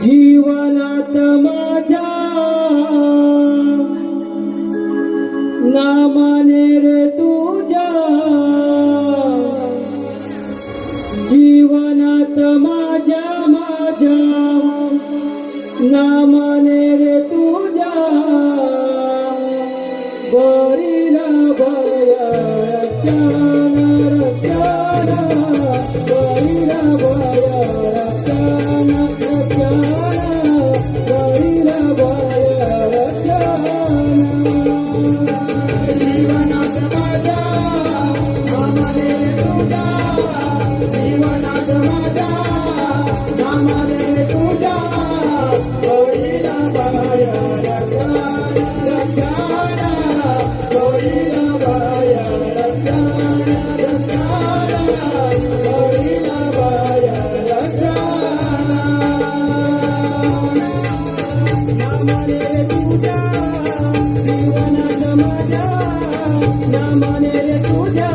जीवनात माझ्या नामाने रे तुझ्या, जीवनात माझ्या नामाने रे तुझ्या, बरीला बया रक्षण रक्षण, बरीला बया रक्षण रक्षण, बरीला बया रक्षण। जीवनात माझ्या नामाने रे तुझ्या, जीवनात माझ्या नामाने रे तुझ्या, बरीला बया रक्षण रक्षण, बरीला बया रक्षण रक्षण, बरीला बया रक्षण। नामाने रे तुझ्या, जीवनात माझ्या नामाने रे तुझ्या,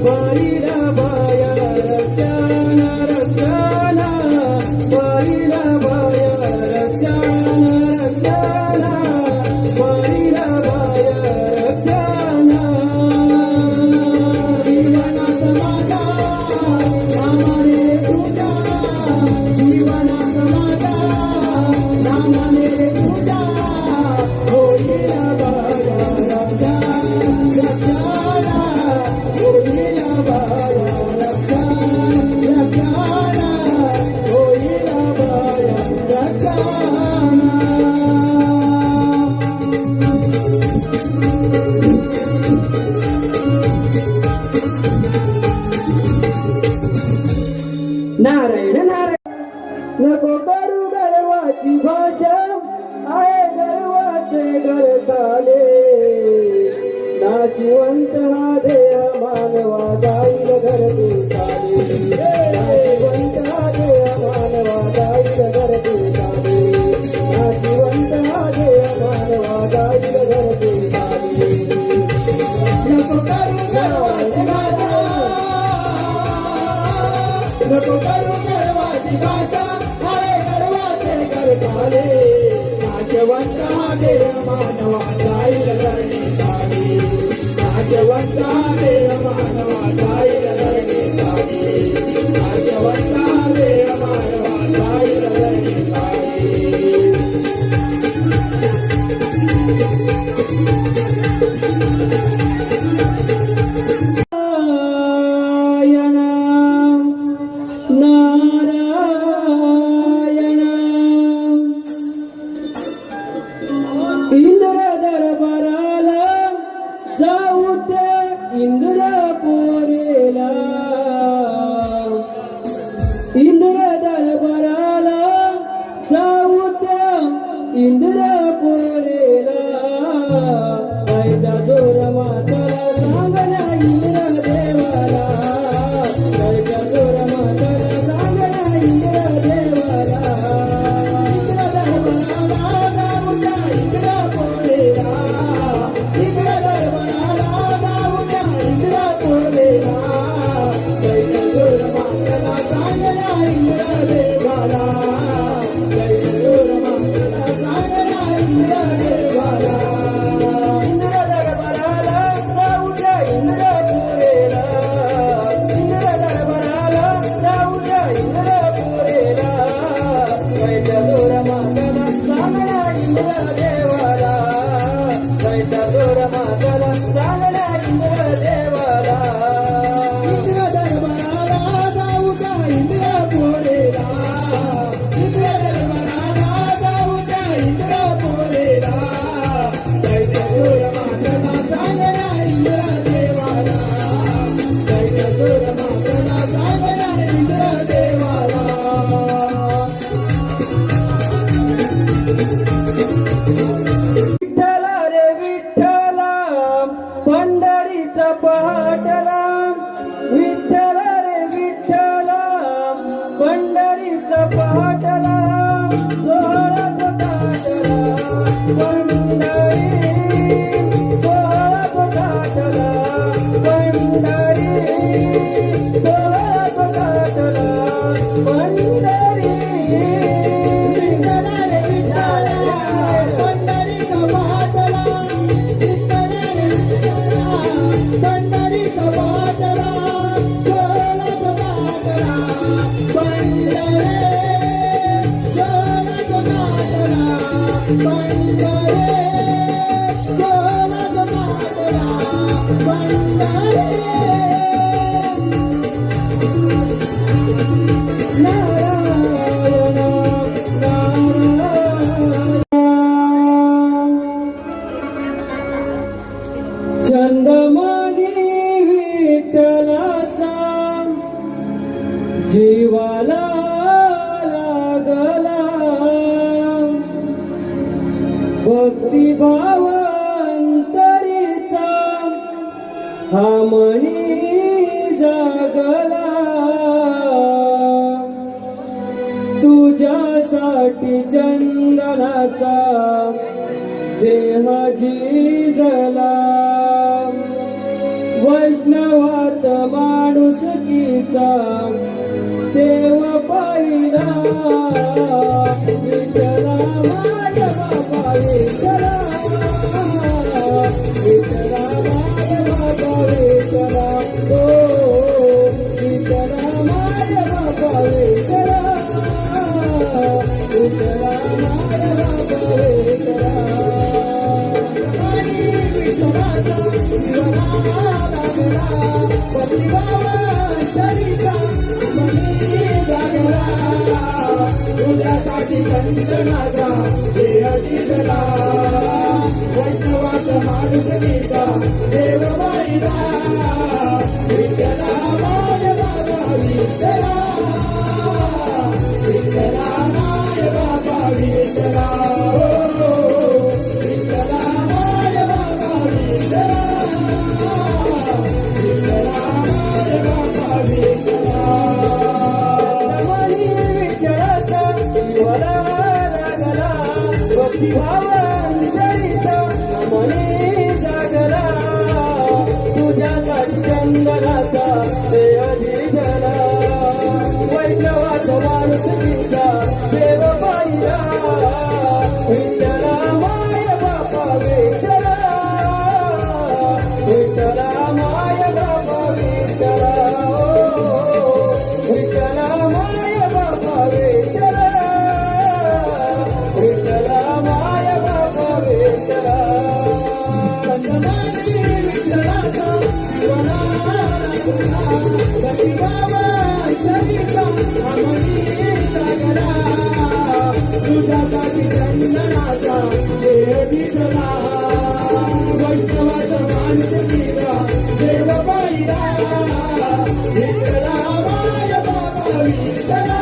बरीला बया रक्षण रक्षण, बरीला बया रक्षण रक्षण, बरीला बया रक्षण। जीवनात माझ्या नामाने रे तुझ्या, जीवनात माझ्या नामाने रे तुझ्या, होईला बया रक्षण रक्षण, होईला बया रक्षण रक्षण, होईला बया रक्षण। नारायण नारायण, नको करू गर्वाची भाषा, आहे गर्वाचे गरताले, नाशिवंत हा देह मानवा जाईल घरते चाले, नाशिवंत हा देह मानवा जाईल घरते चाले, नाशिवंत हा देह मानवा जाईल घरते चाले। नको करू गर्वाची भाषा, नको करू गर्वाची भाषा, आहे गर्वाचे गरताले, नाशवंत हा देह मानवा जाईल घरते चाले, नाशवंत हा देह मानवा जाईल घरते चाले, नाशवंत हा देह मानवा जाईल घरते चाले। नारायण इंद्र दरबाराला जाऊ दे, इंद्रपुरीला, इंद्र दरबाराला जाऊ दे, पंढरे सोनाच मागला पंढरे नारायण चंदमानी विठ्ठलाचा जीवाला लागला भक्तिभाव अंतरीचा हा मणी जागला तुझ्यासाठी चंदनाचा देह झिजला वैष्णवात माणुसकीचा देव पाहिला विठ्ठला माझ्या बाबा विठ्ठला विठ्ठला माझ्या बाबा विठ्ठला ओ विठ्ठला माझ्या बाबा विठ्ठला विठ्ठला माझ्या बाबा विठ्ठला आणि विठ्ठलाचा जीवाला लागला भक्तिभावांतरीचा मनी जागला तुझ्यासाठी चंदनाचा देह झिजला वैष्णवाचा माणुसकीचा देव पाहिला विठ्ठला माझ्या बाबा विठ्ठला विठ्ठला माझ्या बाबा विठ्ठला ओ विठ्ठला माझ्या बाबा विठ्ठला विठ्ठला माझ्या बाबा विठ्ठला मनी विठ्ठलाचा जीवाला लागला भक्तिभाव अंतरीचा मनी जागला तुझ्यासाठी चंदनाचा देह झिजला वैष्णवाचा माणुसकीचा देव पाहिला विठ्ठला माया बापा विठ्ठला विठ्ठला माया बापा विठ्ठला ओ विठ्ठला माया बापा विठ्ठला विठ्ठला माया बापा विठ्ठला चंदनानी विठ्ठलाचा जीवाला लागला भक्तिभावांतरीचा हा मणी जागला तुझ्यासाठी चंदनाचा देह झिजला वैष्णवाचा माणुसकीचा देव पाहिला विठ्ठला माझ्या बाबा विठ्ठला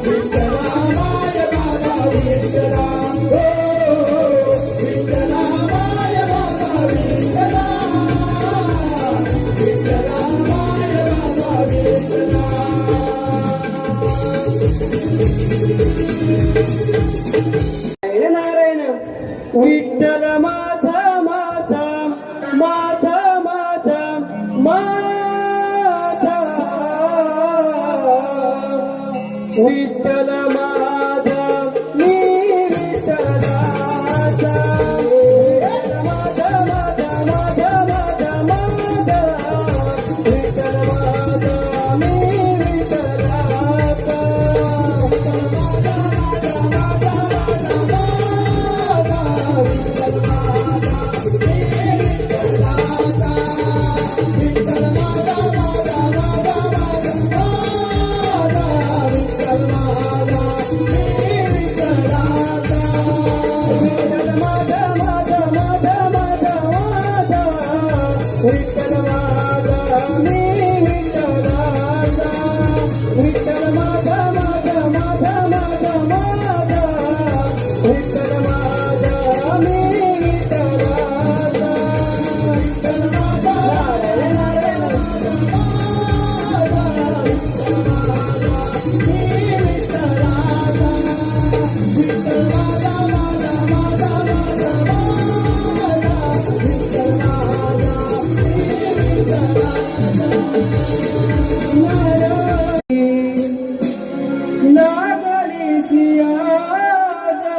विठ्ठला माझ्या बाबा विठ्ठला ओ विठ्ठला माझ्या बाबा विठ्ठला विठ्ठला माझ्या बाबा विठ्ठला नारायण विठ्ठल माझा माझा माझा माझा माझा विठ्ठल माझा मी विठ्ठलाचा माझा माझा माझा माझा माझा विठ्ठल माझा मी विठ्ठलाचा विठ्ठल माझा मी विठ्ठलाचा विठ्ठल माझा माझा माझा माझा माझा विठ्ठल माझा मी विठ्ठलाचा विठ्ठल माझा नारायण नारायण विठ्ठल माझा मी विठ्ठलाचा विठ्ठल माझा माझा माझा माझा विठ्ठल माझा लागली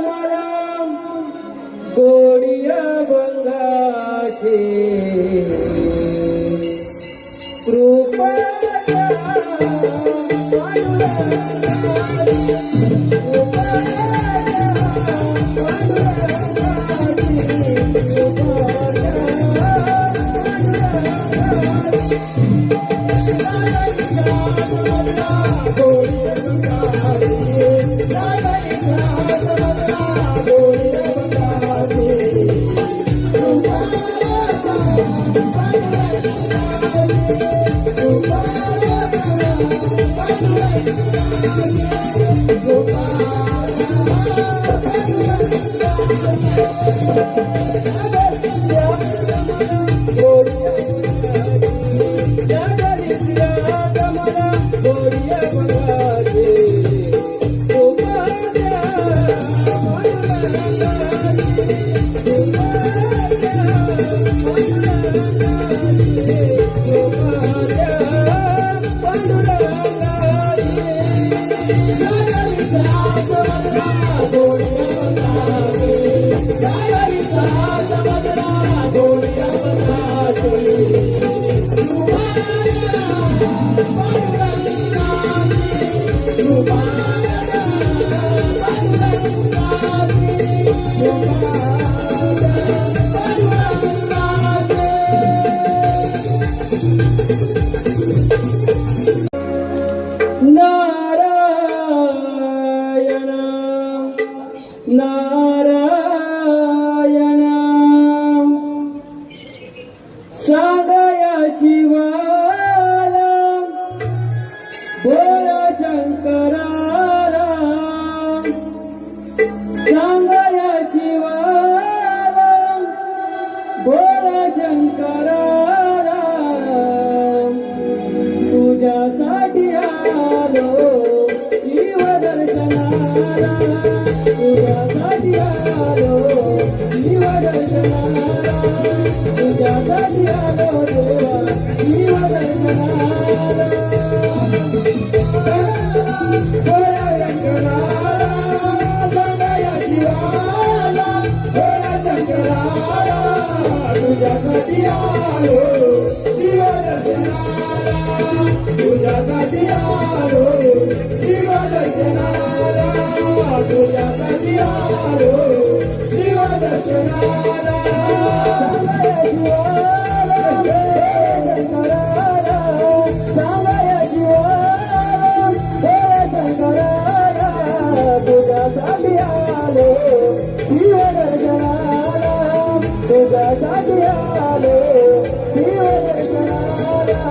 मला गोडिया बंगाची कृपा नारायण नारायण सांगयाची वाला बोला शंकराला सांगयाची वाला बोला शंकराला तुझ्यासाठी आलो शिव दर्शनाला तुझ्यासाठी आलो शिव दर्शनाला तुझ्यासाठी आलो देवा शिव दर्शनाला बोला शंकराला सांगया शिवाला बोला शंकराला तुझ्यासाठी आलो शिव दर्शनाला तुझ्यासाठी आलो शिव दर्शनाला तुझ्यासाठी आलो शिव दर्शनाला सांगया शिवाला शंकराला तुझ्यासाठी आलो शिव दर्शनाला तुझ्यासाठी आलो शिव दर्शनाला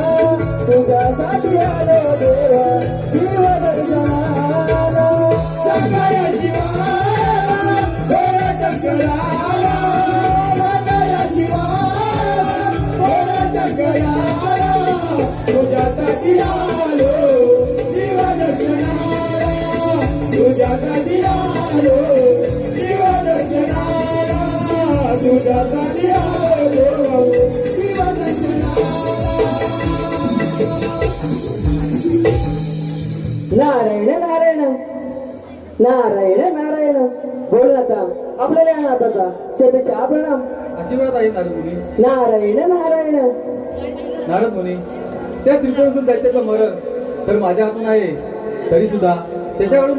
तुझ्यासाठी आलो देवा शिव दर्शनाला सांगया शिवाला बोला शंकराला सांगया शिवाला बोला शंकराला तुझ्यासाठी आलो शिव दर्शनाला तुझ्यासाठी आलो शिव दर्शनाला तुझ्यासाठी आलो शिव दर्शनाला नारायण नारायण नारायण नारायण बोल आता आपल्याला या नाताचा शतशः प्रणाम आशीर्वाद आहे नारद मुनी. नारायण नारायण नारद मुनी, त्या त्रिपुरासून दैत्याचं मरण तर माझ्या हातून आहे, तरी सुद्धा त्याच्याकडून